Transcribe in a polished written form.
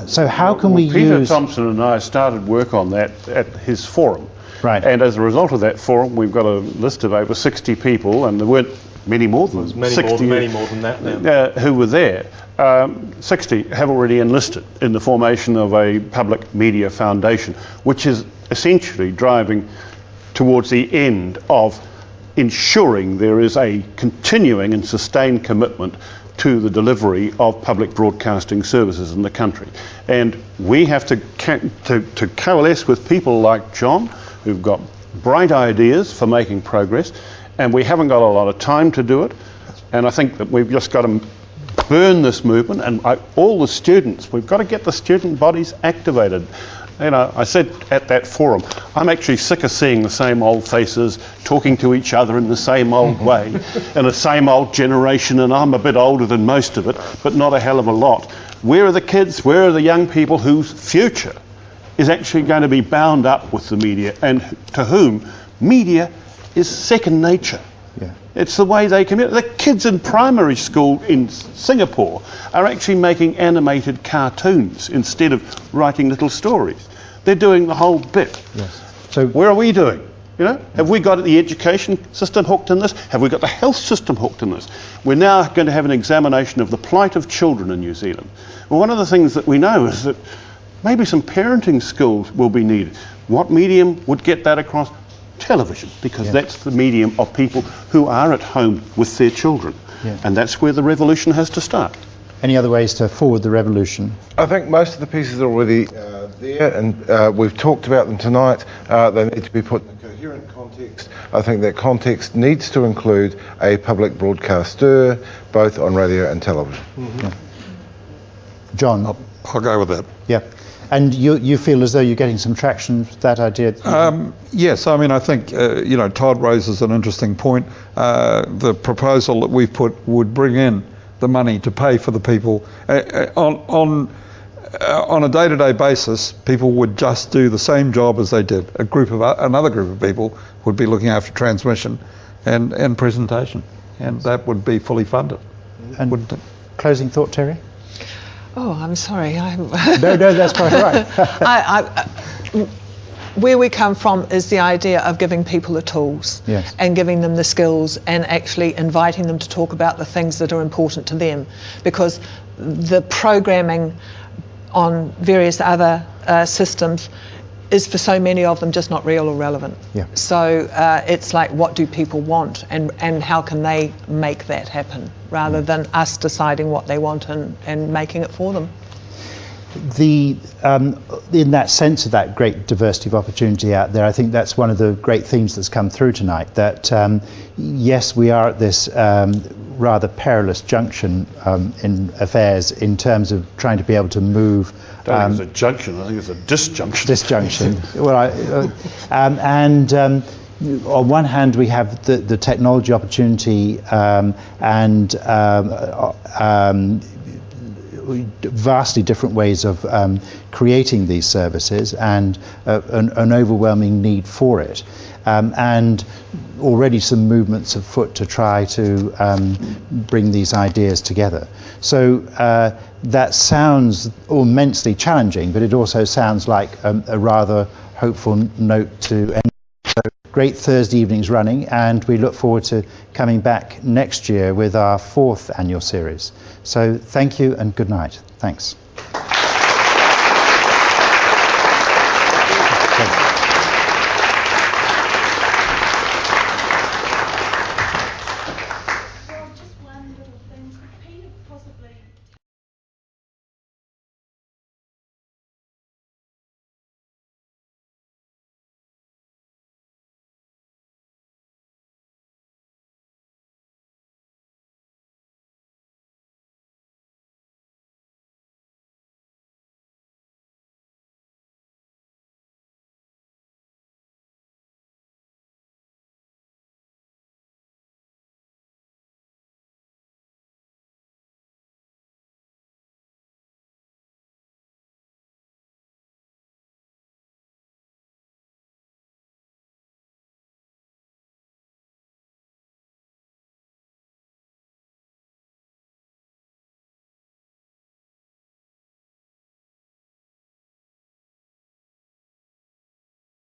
So how can we Peter use... Thompson and I started work on that at his forum. Right. And as a result of that forum, we've got a list of over 60 people, and there weren't many more than 60 many more than that now. who were there. 60 have already enlisted in the formation of a public media foundation, which is essentially driving towards the end of ensuring there is a continuing and sustained commitment to the delivery of public broadcasting services in the country. And we have to coalesce with people like John, who've got bright ideas for making progress, and we haven't got a lot of time to do it. And I think that we've just got to burn this movement, and all the students, we've got to get the student bodies activated. You know, I said at that forum, I'm actually sick of seeing the same old faces talking to each other in the same old way, in the same old generation, and I'm a bit older than most of it, but not a hell of a lot. Where are the kids, where are the young people whose future is actually going to be bound up with the media, and to whom media is second nature? Yeah. It's the way they communicate. The kids in primary school in Singapore are actually making animated cartoons instead of writing little stories. They're doing the whole bit. Yes. So where are we doing? You know, have we got the education system hooked in this? Have we got the health system hooked in this? We're now going to have an examination of the plight of children in New Zealand. Well, one of the things that we know is that maybe some parenting skills will be needed. What medium would get that across? Television, because that's the medium of people who are at home with their children. Yeah. And that's where the revolution has to start. Any other ways to forward the revolution? I think most of the pieces are already there, and we've talked about them tonight. They need to be put in a coherent context. I think that context needs to include a public broadcaster, both on radio and television. Mm-hmm. Yeah. John? I'll go with that. Yeah. And you feel as though you're getting some traction with that idea? Yes, I mean, I think, you know, Todd raises an interesting point. The proposal that we've put would bring in the money to pay for the people. On a day-to-day basis, people would just do the same job as they did. Another group of people would be looking after transmission and presentation, and that would be fully funded. And closing thought, Terry? Oh, I'm sorry. No, that's quite right. Where we come from is the idea of giving people the tools and giving them the skills and actually inviting them to talk about the things that are important to them, because the programming on various other systems is for so many of them just not real or relevant. Yeah. So it's like, what do people want, and how can they make that happen, rather than us deciding what they want and making it for them. In that sense of that great diversity of opportunity out there, I think that's one of the great themes that's come through tonight, that yes, we are at this rather perilous junction in affairs in terms of trying to be able to move. I don't think it's a junction, I think it's a disjunction. Disjunction. Well, on one hand, we have the technology opportunity and vastly different ways of creating these services, and an overwhelming need for it, and already some movements afoot to try to bring these ideas together. So that sounds immensely challenging, but it also sounds like a rather hopeful note to end. So great Thursday evenings running, and we look forward to coming back next year with our 4th annual series. So thank you and good night. Thanks.